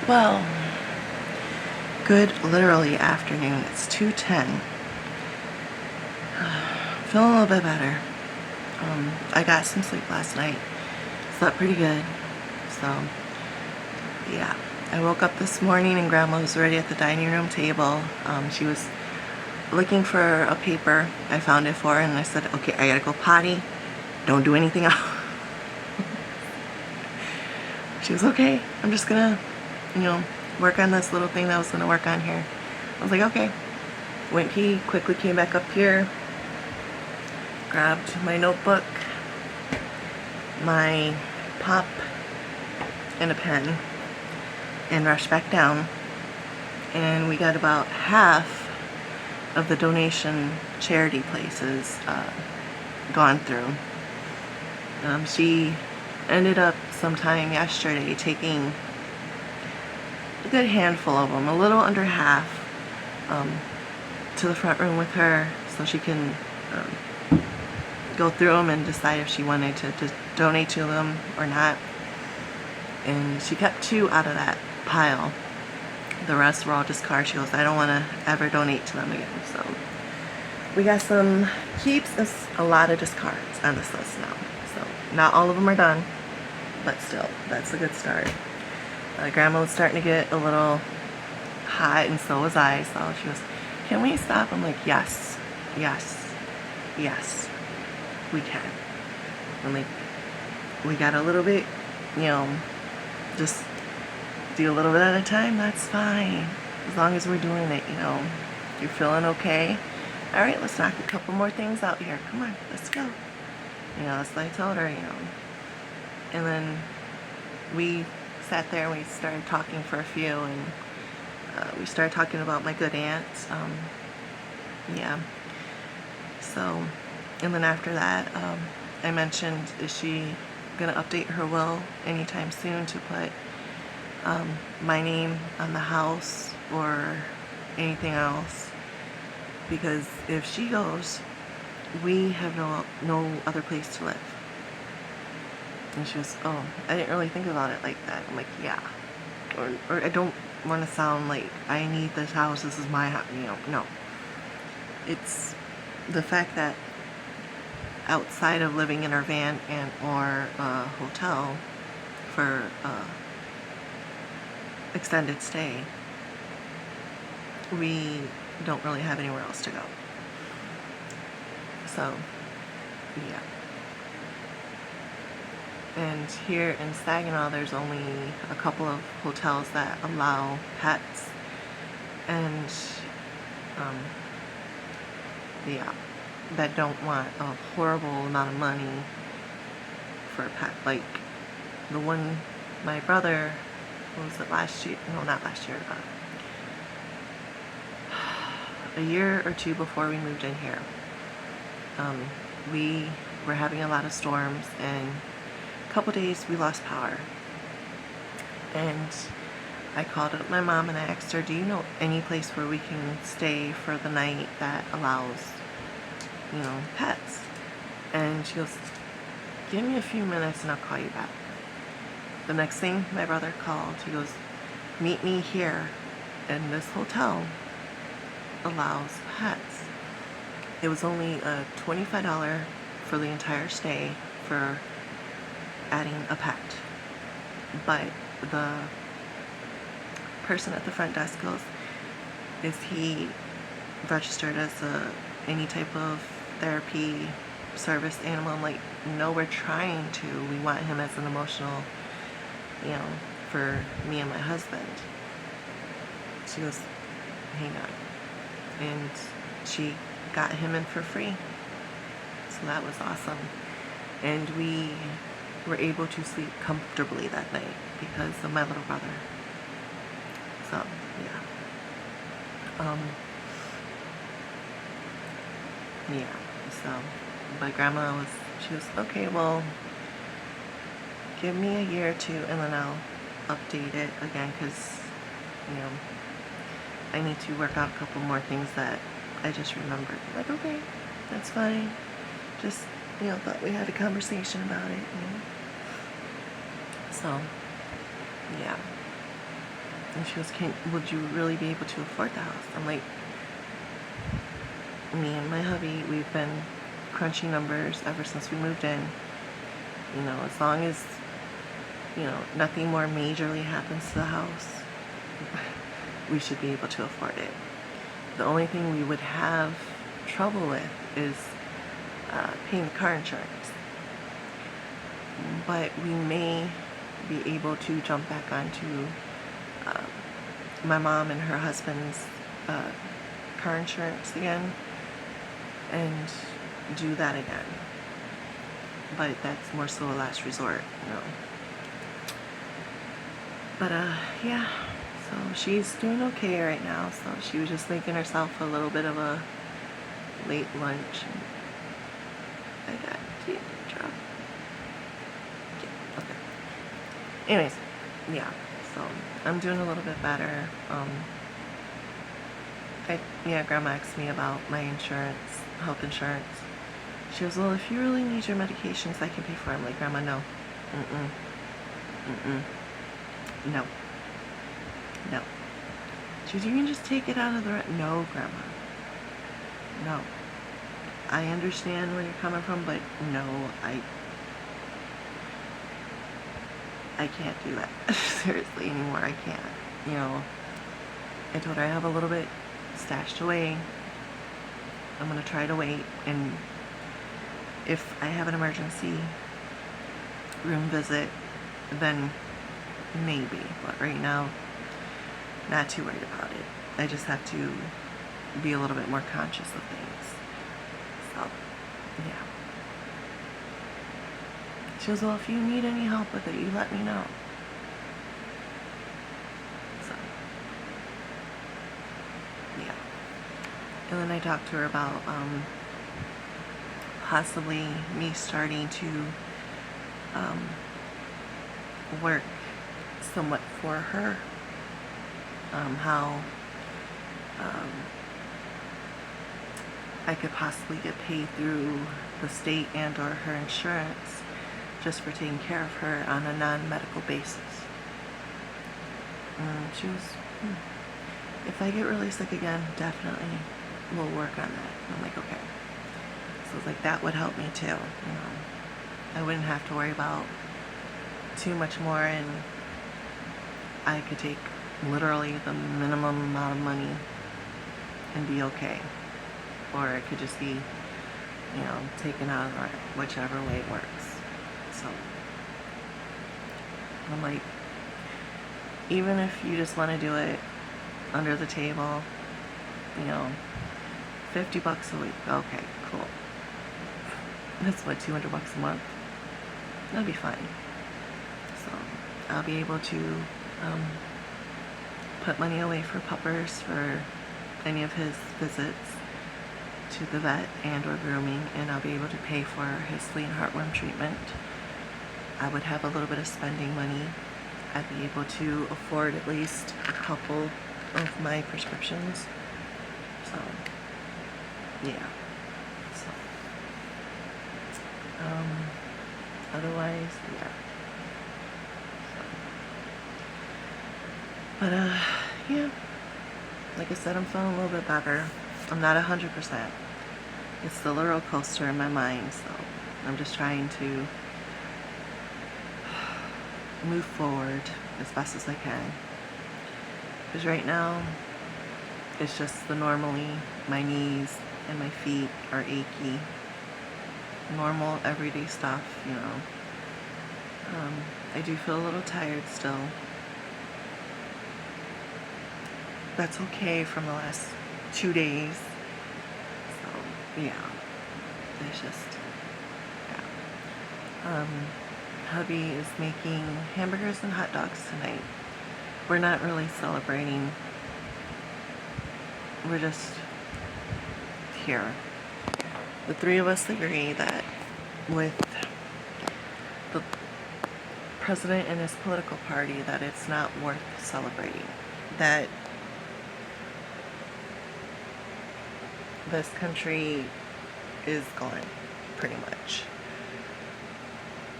Well, good literally afternoon. It's 2:10. Feeling a little bit better. I got some sleep last night. Slept pretty good. So, yeah. I woke up this morning and Grandma was already at the dining room table. She was looking for a paper. I found it for her and I said, okay, I gotta go potty. Don't do anything else. She was okay. I'm just gonna, work on this little thing that I was gonna work on here. I was like, okay. Went pee, quickly came back up here, grabbed my notebook, my pop, and a pen, and rushed back down. And we got about half of the donation charity places gone through. She ended up sometime yesterday taking a good handful of them, a little under half, to the front room with her so she can go through them and decide if she wanted to donate to them or not. And she kept 2 out of that pile. The rest were all discards. She goes, I don't want to ever donate to them again. So we got some keeps, a lot of discards on this list now. So not all of them are done, but still, that's a good start. Grandma was starting to get a little hot, and so was I. So she was, can we stop? I'm like, yes, yes, yes, we can. I'm like, we got a little bit, just do a little bit at a time, that's fine. As long as we're doing it, you're feeling okay. All right, let's knock a couple more things out here. Come on, let's go. That's what I told her, And then we sat there and we started talking for a few, and we started talking about my good aunt. Yeah. So, and then after that, I mentioned, is she gonna update her will anytime soon to put my name on the house or anything else? Because if she goes, we have no other place to live. And she was, oh, I didn't really think about it like that. I'm like, yeah. Or I don't want to sound like I need this house, this is my house, no. It's the fact that outside of living in our van and or a hotel for extended stay, we don't really have anywhere else to go. So, yeah. And here in Saginaw, there's only a couple of hotels that allow pets, and yeah, that don't want a horrible amount of money for a pet. Like the one, my brother, what was it, last year? No, not last year, a year or two before we moved in here. We were having a lot of storms, and a couple days we lost power. And I called up my mom and I asked her, do you know any place where we can stay for the night that allows, pets? And she goes, give me a few minutes and I'll call you back. The next thing, my brother called. He goes, meet me here, and this hotel allows pets. It was only $25 for the entire stay for adding a pet. But the person at the front desk goes, is he registered as any type of therapy service animal? I'm like, no, we're trying to. We want him as an emotional, for me and my husband. She goes, hang on. And she got him in for free. So that was awesome. And we were able to sleep comfortably that night because of my little brother. So, yeah. Yeah, so, but Grandma she was, okay, well, give me a year or two and then I'll update it again, because, I need to work out a couple more things that I just remembered. Like, okay, that's fine. Just, thought we had a conversation about it, So, yeah. And she goes, would you really be able to afford the house? I'm like, me and my hubby, we've been crunching numbers ever since we moved in. You know, as long as, you know, nothing more majorly happens to the house, we should be able to afford it. The only thing we would have trouble with is paying the car insurance. But we may be able to jump back onto my mom and her husband's car insurance again and do that again. But that's more so a last resort, you know. But yeah, so she's doing okay right now. So she was just making herself a little bit of a late lunch. I got tea drop. Yeah, okay. Anyways, yeah. So I'm doing a little bit better. Grandma asked me about my insurance, health insurance. She goes, well, if you really need your medications, I can pay for them. I'm like, Grandma, no. No. No. She goes, you can just take it out of the rent. No, Grandma. No. I understand where you're coming from, but no, I can't do that. Seriously, anymore, I can't. You know, I told her I have a little bit stashed away. I'm going to try to wait, and if I have an emergency room visit, then maybe. But right now, not too worried about it. I just have to be a little bit more conscious of things. So, yeah. She goes, well, if you need any help with it, you let me know. So, yeah. And then I talked to her about possibly me starting to work somewhat for her. How I could possibly get paid through the state and or her insurance just for taking care of her on a non-medical basis. She was, if I get really sick again, definitely we'll work on that. I'm like, okay. So it's like, that would help me too. You know, I wouldn't have to worry about too much more, and I could take literally the minimum amount of money and be okay. Or it could just be, you know, taken out of the rent, whichever way it works. So I'm like, even if you just want to do it under the table, you know, $50 a week, okay, cool. That's what, $200 a month? That'd be fine. So I'll be able to put money away for puppers for any of his visits to the vet and or grooming, and I'll be able to pay for his flea and heartworm treatment. I would have a little bit of spending money. I'd be able to afford at least a couple of my prescriptions. So, yeah. So, otherwise, yeah. So, but, yeah. Like I said, I'm feeling a little bit better. I'm not 100%. It's still a roller coaster in my mind, so I'm just trying to move forward as best as I can. Because right now, it's just the normally, my knees and my feet are achy. Normal, everyday stuff, you know. I do feel a little tired still. That's okay from the last 2 days. So, yeah. It's just, yeah. Hubby is making hamburgers and hot dogs tonight. We're not really celebrating. We're just here. The three of us agree that with the president and his political party, that it's not worth celebrating. That this country is gone, pretty much.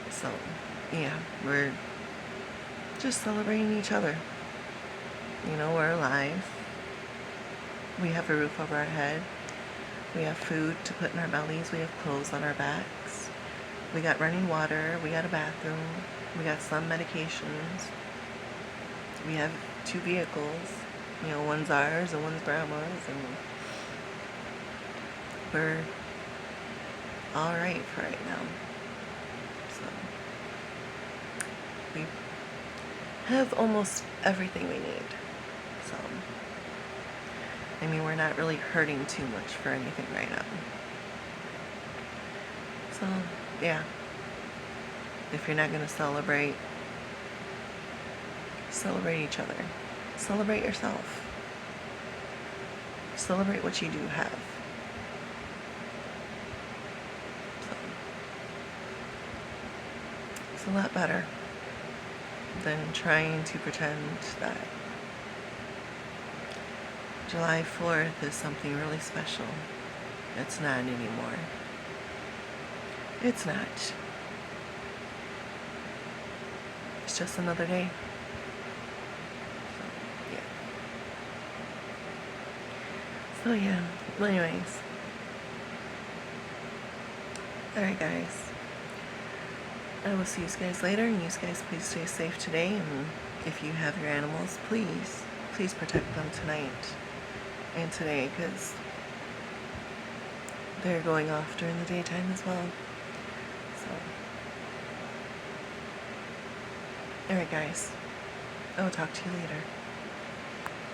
So, yeah, we're just celebrating each other. You know, we're alive. We have a roof over our head. We have food to put in our bellies. We have clothes on our backs. We got running water. We got a bathroom. We got some medications. We have 2 vehicles. You know, one's ours and one's grandma's, and we're all right for right now. So we have almost everything we need. So I mean, we're not really hurting too much for anything right now. So yeah, if you're not gonna celebrate each other. Celebrate yourself. Celebrate what you do have. So, it's a lot better than trying to pretend that July 4th is something really special. It's not anymore. It's not. It's just another day. So yeah, well anyways. Alright guys. I will see you guys later, and you guys please stay safe today, and if you have your animals, please protect them tonight and today, because they're going off during the daytime as well. So alright guys, I will talk to you later.